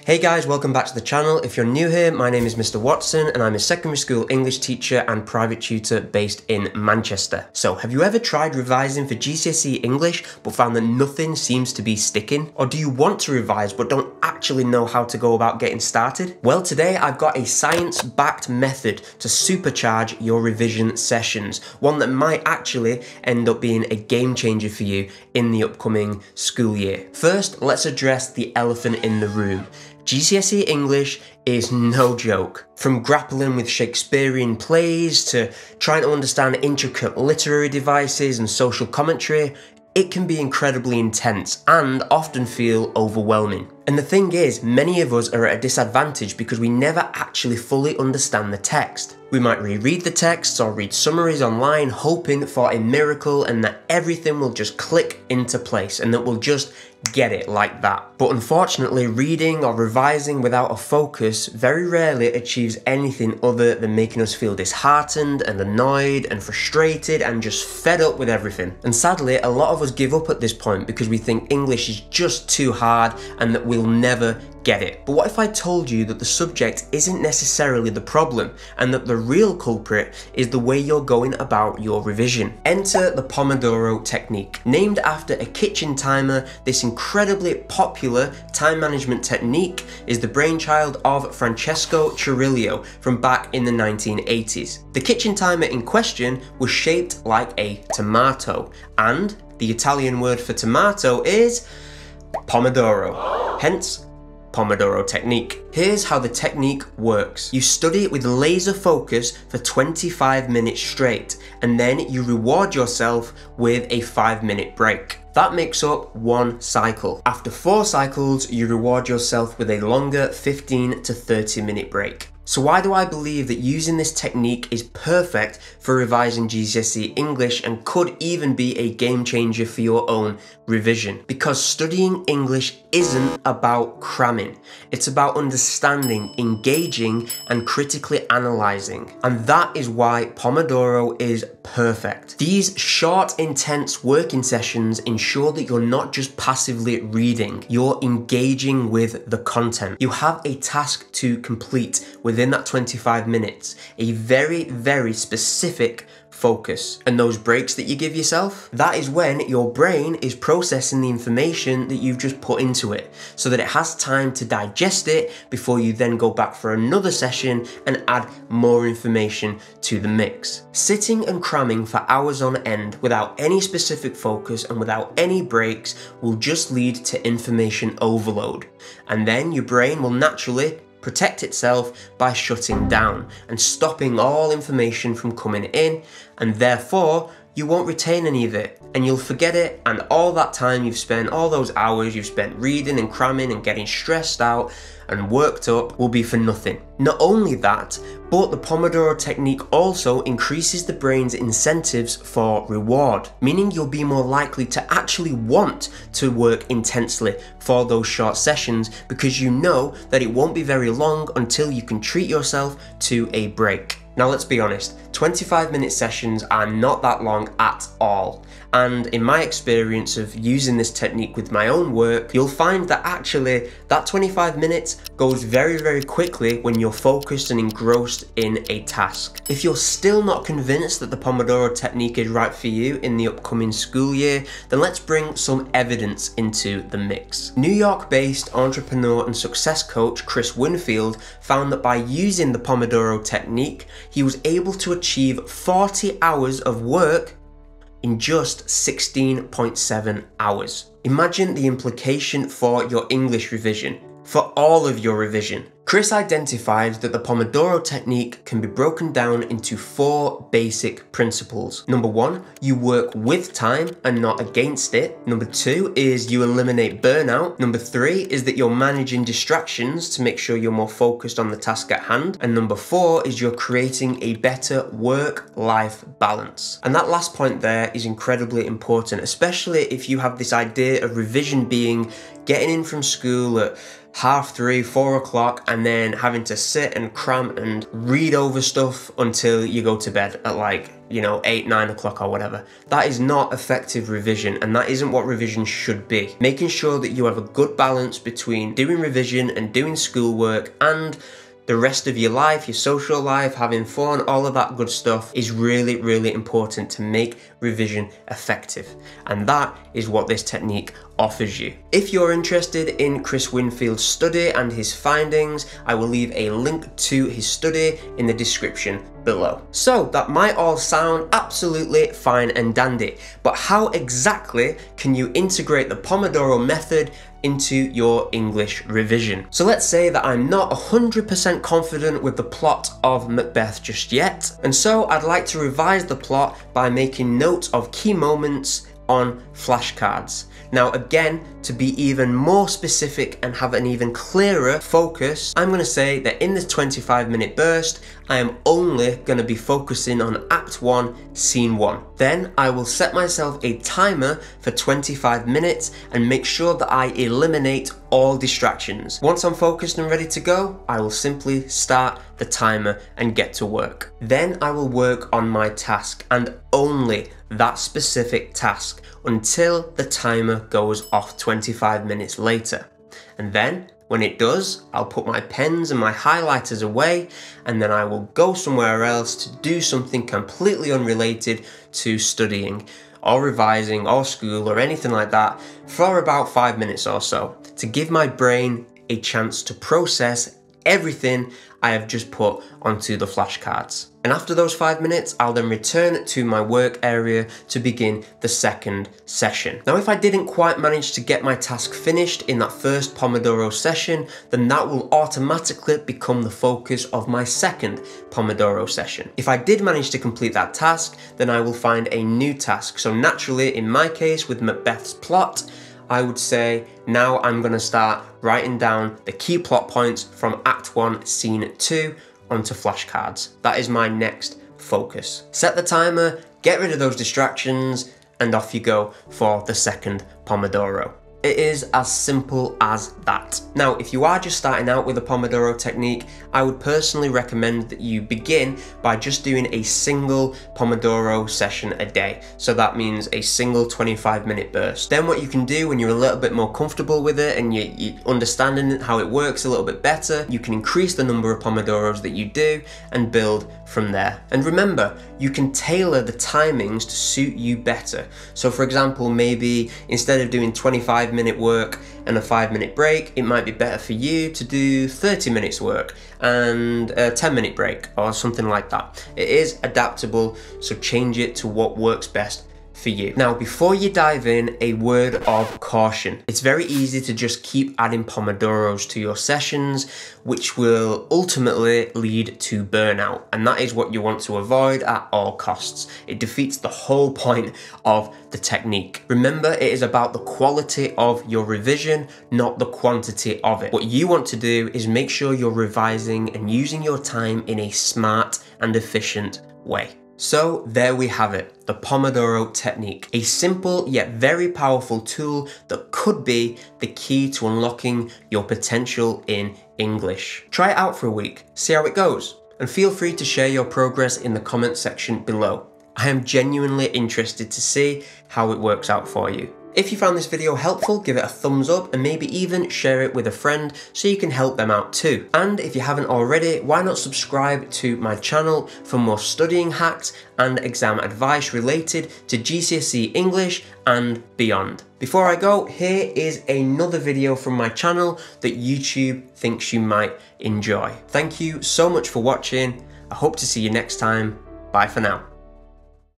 Hey guys, welcome back to the channel. If you're new here, my name is Mr. Watson and I'm a secondary school English teacher and private tutor based in Manchester. So have you ever tried revising for GCSE English but found that nothing seems to be sticking? Or do you want to revise but don't actually know how to go about getting started? Well, today I've got a science-backed method to supercharge your revision sessions, one that might actually end up being a game changer for you in the upcoming school year. First, let's address the elephant in the room. GCSE English is no joke. From grappling with Shakespearean plays to trying to understand intricate literary devices and social commentary, it can be incredibly intense and often feel overwhelming. And the thing is, many of us are at a disadvantage because we never actually fully understand the text. We might reread the texts or read summaries online hoping for a miracle and that everything will just click into place and that we'll just get it like that. But unfortunately, reading or revising without a focus very rarely achieves anything other than making us feel disheartened and annoyed and frustrated and just fed up with everything. And sadly, a lot of us give up at this point because we think English is just too hard and that we'll never get it. But what if I told you that the subject isn't necessarily the problem and that the real culprit is the way you're going about your revision? Enter the Pomodoro Technique. Named after a kitchen timer, this incredibly popular time management technique is the brainchild of Francesco Cirillo from back in the 1980s. The kitchen timer in question was shaped like a tomato, and the Italian word for tomato is Pomodoro, hence Pomodoro Technique. Here's how the technique works. You study it with laser focus for 25 minutes straight, and then you reward yourself with a 5-minute break. That makes up one cycle. After 4 cycles, you reward yourself with a longer 15 to 30-minute break. So why do I believe that using this technique is perfect for revising GCSE English and could even be a game changer for your own revision? Because studying English isn't about cramming. It's about understanding, engaging, and critically analysing. And that is why Pomodoro is perfect. These short, intense working sessions ensure that you're not just passively reading, you're engaging with the content. You have a task to complete within that 25 minutes, a very, very specific focus. And those breaks that you give yourself, that is when your brain is processing the information that you've just put into it so that it has time to digest it before you then go back for another session and add more information to the mix. Sitting and cramming for hours on end without any specific focus and without any breaks will just lead to information overload. And then your brain will naturally protect itself by shutting down and stopping all information from coming in, and therefore you won't retain any of it and you'll forget it, and all that time you've spent, all those hours you've spent reading and cramming and getting stressed out and worked up will be for nothing. Not only that, but the Pomodoro technique also increases the brain's incentives for reward, meaning you'll be more likely to actually want to work intensely for those short sessions because you know that it won't be very long until you can treat yourself to a break. Now let's be honest, 25-minute sessions are not that long at all. And in my experience of using this technique with my own work, you'll find that actually that 25 minutes goes very, very quickly when you're focused and engrossed in a task. If you're still not convinced that the Pomodoro technique is right for you in the upcoming school year, then let's bring some evidence into the mix. New York-based entrepreneur and success coach Chris Winfield found that by using the Pomodoro technique, he was able to achieve 40 hours of work in just 16.7 hours. Imagine the implication for your English revision, for all of your revision. Chris identified that the Pomodoro technique can be broken down into 4 basic principles. Number 1, you work with time and not against it. Number 2 is you eliminate burnout. Number 3 is that you're managing distractions to make sure you're more focused on the task at hand. And number 4 is you're creating a better work-life balance. And that last point there is incredibly important, especially if you have this idea of revision being getting in from school at 3:30, 4 o'clock, and then having to sit and cram and read over stuff until you go to bed at like 8, 9 o'clock or whatever. That is not effective revision, and that isn't what revision should be. Making sure that you have a good balance between doing revision and doing schoolwork and the rest of your life, your social life, having fun, all of that good stuff is really, really important to make revision effective. And that is what this technique offers you. If you're interested in Chris Winfield's study and his findings, I will leave a link to his study in the description below. So that might all sound absolutely fine and dandy, but how exactly can you integrate the Pomodoro method into your English revision? So let's say that I'm not 100% confident with the plot of Macbeth just yet, and so I'd like to revise the plot by making notes of key moments on flashcards. Now again, to be even more specific and have an even clearer focus, I'm going to say that in this 25-minute burst, I am only going to be focusing on Act 1, Scene 1. Then I will set myself a timer for 25 minutes and make sure that I eliminate all distractions. Once I'm focused and ready to go, I will simply start the timer and get to work. Then I will work on my task and only that specific task until the timer goes off 25 minutes later. And then when it does, I'll put my pens and my highlighters away, and then I will go somewhere else to do something completely unrelated to studying or revising or school or anything like that for about 5 minutes or so, to give my brain a chance to process everything I have just put onto the flashcards. And after those 5 minutes, I'll then return to my work area to begin the second session. Now, if I didn't quite manage to get my task finished in that first Pomodoro session, then that will automatically become the focus of my second Pomodoro session. If I did manage to complete that task, then I will find a new task. So naturally, in my case, with Macbeth's plot, I would say now I'm going to start writing down the key plot points from Act 1, Scene 2 onto flashcards. That is my next focus. Set the timer, get rid of those distractions, and off you go for the second Pomodoro. It is as simple as that. Now, if you are just starting out with the Pomodoro technique, I would personally recommend that you begin by just doing a single Pomodoro session a day. So that means a single 25-minute burst. Then what you can do when you're a little bit more comfortable with it and you're understanding how it works a little bit better, you can increase the number of Pomodoros that you do and build from there. And remember, you can tailor the timings to suit you better. So for example, maybe instead of doing 25-minute work and a 5-minute break, it might be better for you to do 30 minutes work and a 10-minute break or something like that. It is adaptable, so change it to what works best for you. Now, before you dive in, a word of caution. It's very easy to just keep adding Pomodoros to your sessions, which will ultimately lead to burnout. And that is what you want to avoid at all costs. It defeats the whole point of the technique. Remember, it is about the quality of your revision, not the quantity of it. What you want to do is make sure you're revising and using your time in a smart and efficient way. So there we have it, the Pomodoro Technique, a simple yet very powerful tool that could be the key to unlocking your potential in English. Try it out for a week, see how it goes, and feel free to share your progress in the comment section below. I am genuinely interested to see how it works out for you. If you found this video helpful, give it a thumbs up and maybe even share it with a friend so you can help them out too. And if you haven't already, why not subscribe to my channel for more studying hacks and exam advice related to GCSE English and beyond. Before I go, here is another video from my channel that YouTube thinks you might enjoy. Thank you so much for watching. I hope to see you next time. Bye for now.